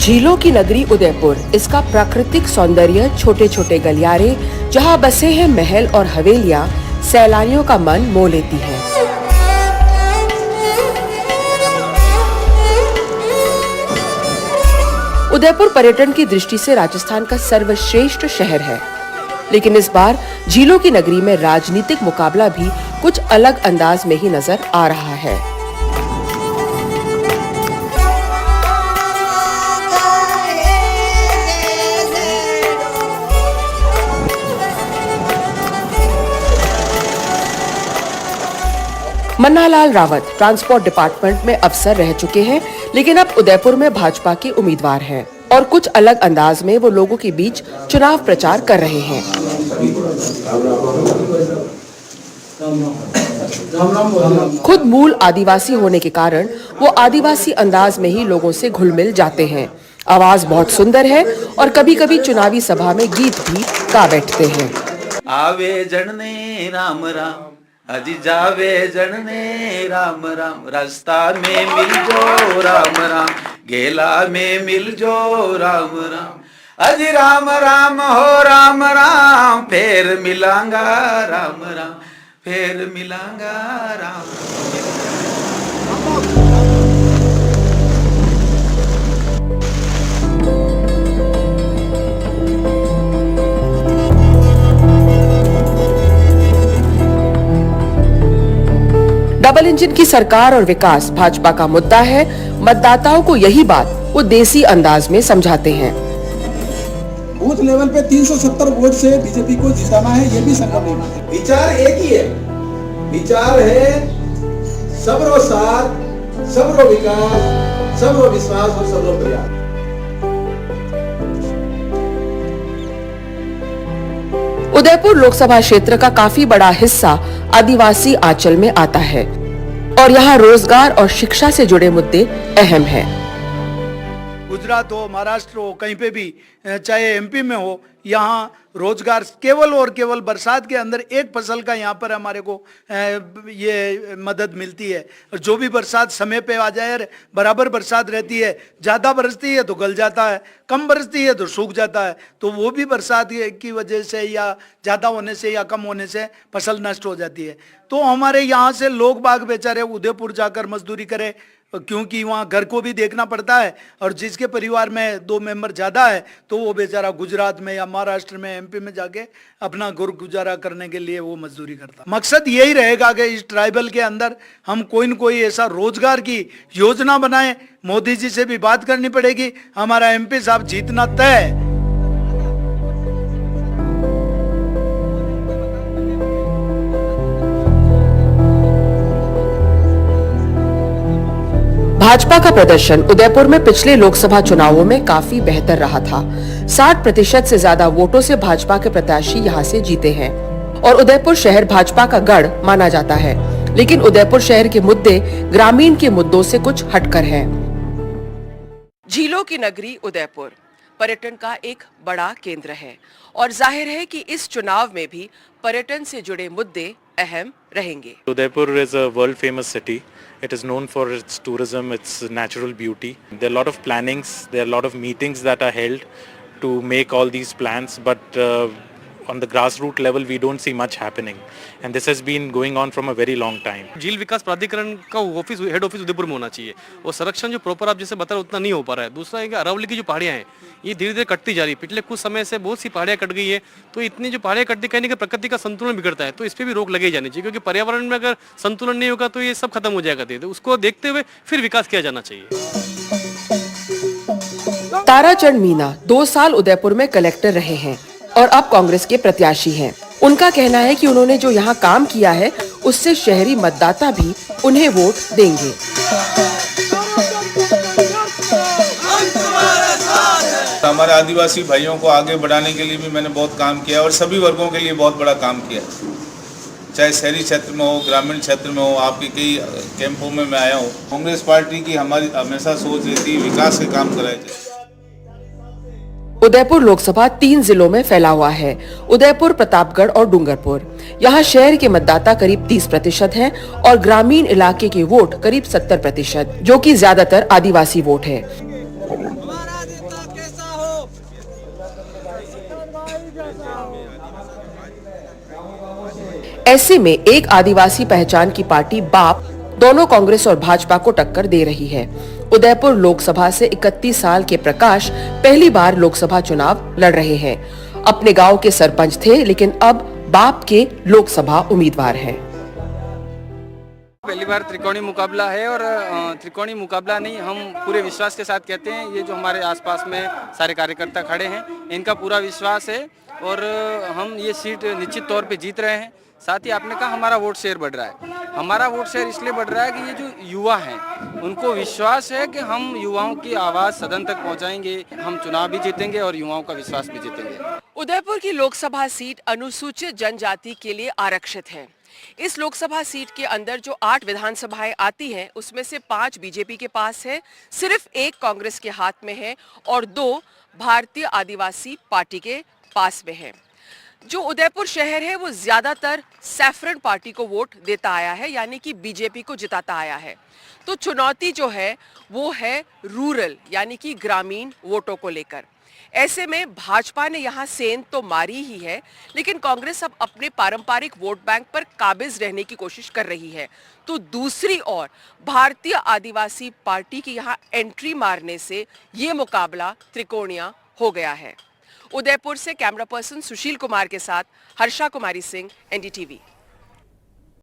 झीलों की नगरी उदयपुर, इसका प्राकृतिक सौंदर्य, छोटे छोटे गलियारे जहां बसे हैं महल और हवेलियां, सैलानियों का मन मोह लेती हैं। उदयपुर पर्यटन की दृष्टि से राजस्थान का सर्वश्रेष्ठ शहर है, लेकिन इस बार झीलों की नगरी में राजनीतिक मुकाबला भी कुछ अलग अंदाज में ही नजर आ रहा है। मन्नालाल रावत ट्रांसपोर्ट डिपार्टमेंट में अफसर रह चुके हैं, लेकिन अब उदयपुर में भाजपा के उम्मीदवार हैं और कुछ अलग अंदाज में वो लोगों के बीच चुनाव प्रचार कर रहे हैं। खुद मूल आदिवासी होने के कारण वो आदिवासी अंदाज में ही लोगों से घुल मिल जाते हैं। आवाज बहुत सुंदर है और कभी-कभी चुनावी सभा में गीत भी गा बैठते हैं। आवे जनने राम राम, अजी जावे जनने राम राम, रास्ता में मिल जो राम राम, गेला में मिल जो राम राम, अजी राम राम हो राम राम, फिर मिलांगा राम राम, फिर मिलांगा राम। डबल इंजन की सरकार और विकास भाजपा का मुद्दा है। मतदाताओं को यही बात वो देसी अंदाज में समझाते हैं। बूथ लेवल पे 370 वोट से बीजेपी को जिताना है, ये भी संभव नहीं है। विचार एक ही है, विचार है सबरो साथ, सबरो विकास, सबरो विश्वास और सबरो प्रयास। उदयपुर लोकसभा क्षेत्र का काफी बड़ा हिस्सा आदिवासी आंचल में आता है और यहाँ रोजगार और शिक्षा से जुड़े मुद्दे अहम हैं। गुजरात हो, महाराष्ट्र हो, कहीं पे भी, चाहे एमपी में हो, यहाँ रोजगार केवल और केवल बरसात के अंदर एक फसल का यहाँ पर हमारे को ये मदद मिलती है। और जो भी बरसात समय पे आ जाए, बराबर बरसात रहती है, ज़्यादा बरसती है तो गल जाता है, कम बरसती है तो सूख जाता है, तो वो भी बरसात की वजह से या ज़्यादा होने से या कम होने से फसल नष्ट हो जाती है। तो हमारे यहाँ से लोग बाग बेचारे उदयपुर जाकर मजदूरी करें, क्योंकि वहाँ घर को भी देखना पड़ता है, और जिसके परिवार में 2 मेंबर ज़्यादा है तो वो बेचारा गुजरात में या महाराष्ट्र में, एमपी में जाके अपना गुजारा करने के लिए वो मजदूरी करता। मकसद यही रहेगा कि इस ट्राइबल के अंदर हम कोई न कोई ऐसा रोजगार की योजना बनाएं। मोदी जी से भी बात करनी पड़ेगी, हमारा एमपी साहब जीतना तय है। भाजपा का प्रदर्शन उदयपुर में पिछले लोकसभा चुनावों में काफी बेहतर रहा था। 60% से ज्यादा वोटों से भाजपा के प्रत्याशी यहां से जीते हैं और उदयपुर शहर भाजपा का गढ़ माना जाता है, लेकिन उदयपुर शहर के मुद्दे ग्रामीण के मुद्दों से कुछ हटकर हैं। झीलों की नगरी उदयपुर पर्यटन का एक बड़ा केंद्र है और जाहिर है कि इस चुनाव में भी पर्यटन से जुड़े मुद्दे अहम रहेंगे। Udaipur is a world famous city. It is known for its tourism, its natural beauty. There are a lot of plannings, there are a lot of meetings that are held to make all these plans, but on the grassroots level we don't see much happening, and this has been going on from a very long time. झील विकास प्राधिकरण का office, head office Udaipur में होना चाहिए, और संरक्षण जो proper आप जैसे बता रहे उतना नहीं हो पा रहा है। दूसरा है कि अरावली की जो पहाड़ियाँ हैं ये धीरे धीरे कटती जा रही है। पिछले कुछ समय से बहुत सी पहाड़ियाँ कट गई है, तो इतनी जो पहाड़ियाँ कटती कहीं ना प्रकृति का संतुलन बिगड़ता है, तो इस पर भी रोक लगाई जानी चाहिए, क्योंकि पर्यावरण में अगर संतुलन नहीं होगा तो ये सब खत्म हो जाएगा। तो उसको देखते हुए फिर विकास किया जाना चाहिए। ताराचंद मीना 2 साल उदयपुर में कलेक्टर रहे हैं और अब कांग्रेस के प्रत्याशी हैं। उनका कहना है कि उन्होंने जो यहाँ काम किया है उससे शहरी मतदाता भी उन्हें वोट देंगे। हमारे आदिवासी भाइयों को आगे बढ़ाने के लिए भी मैंने बहुत काम किया और सभी वर्गों के लिए बहुत बड़ा काम किया, चाहे शहरी क्षेत्र में हो, ग्रामीण क्षेत्र में हो। आपके कई कैंपों में मैं आया हूँ। कांग्रेस पार्टी की हमारी हमेशा सोच रहती है विकास के काम कराए जाए। उदयपुर लोकसभा 3 जिलों में फैला हुआ है, उदयपुर, प्रतापगढ़ और डूंगरपुर। यहाँ शहर के मतदाता करीब 30% हैं और ग्रामीण इलाके के वोट करीब 70%, जो कि ज्यादातर आदिवासी वोट है। ऐसे में एक आदिवासी पहचान की पार्टी बाप दोनों कांग्रेस और भाजपा को टक्कर दे रही है। उदयपुर लोकसभा से 31 साल के प्रकाश पहली बार लोकसभा चुनाव लड़ रहे हैं। अपने गांव के सरपंच थे, लेकिन अब बाप के लोकसभा उम्मीदवार हैं। पहली बार त्रिकोणीय मुकाबला है और त्रिकोणीय मुकाबला नहीं, हम पूरे विश्वास के साथ कहते हैं। ये जो हमारे आसपास में सारे कार्यकर्ता खड़े हैं, इनका पूरा विश्वास है और हम ये सीट निश्चित तौर पे जीत रहे हैं। साथ ही आपने कहा हमारा वोट शेयर बढ़ रहा है। हमारा वोट शेयर इसलिए बढ़ रहा है कि ये जो युवा हैं, उनको विश्वास है कि हम युवाओं की आवाज़ सदन तक पहुंचाएंगे, हम चुनाव भी जीतेंगे और युवाओं का विश्वास भी जीतेंगे। उदयपुर की लोकसभा सीट अनुसूचित जनजाति के लिए आरक्षित है। इस लोकसभा सीट के अंदर जो 8 विधानसभाएं आती हैं, उसमें से 5 बीजेपी के पास है, सिर्फ 1 कांग्रेस के हाथ में है और 2 भारतीय आदिवासी पार्टी के पास में है। जो उदयपुर शहर है वो ज्यादातर सैफरन पार्टी को वोट देता आया है, यानी कि बीजेपी को जिताता आया है। तो चुनौती जो है वो है रूरल यानी कि ग्रामीण वोटों को लेकर। ऐसे में भाजपा ने यहां सेंध तो मारी ही है, लेकिन कांग्रेस अब अपने पारंपरिक वोट बैंक पर काबिज रहने की कोशिश कर रही है। तो दूसरी ओर भारतीय आदिवासी पार्टी की यहां एंट्री मारने से ये मुकाबला त्रिकोणीय हो गया है। उदयपुर से कैमरा पर्सन सुशील कुमार के साथ हर्षा कुमारी सिंह, NDTV।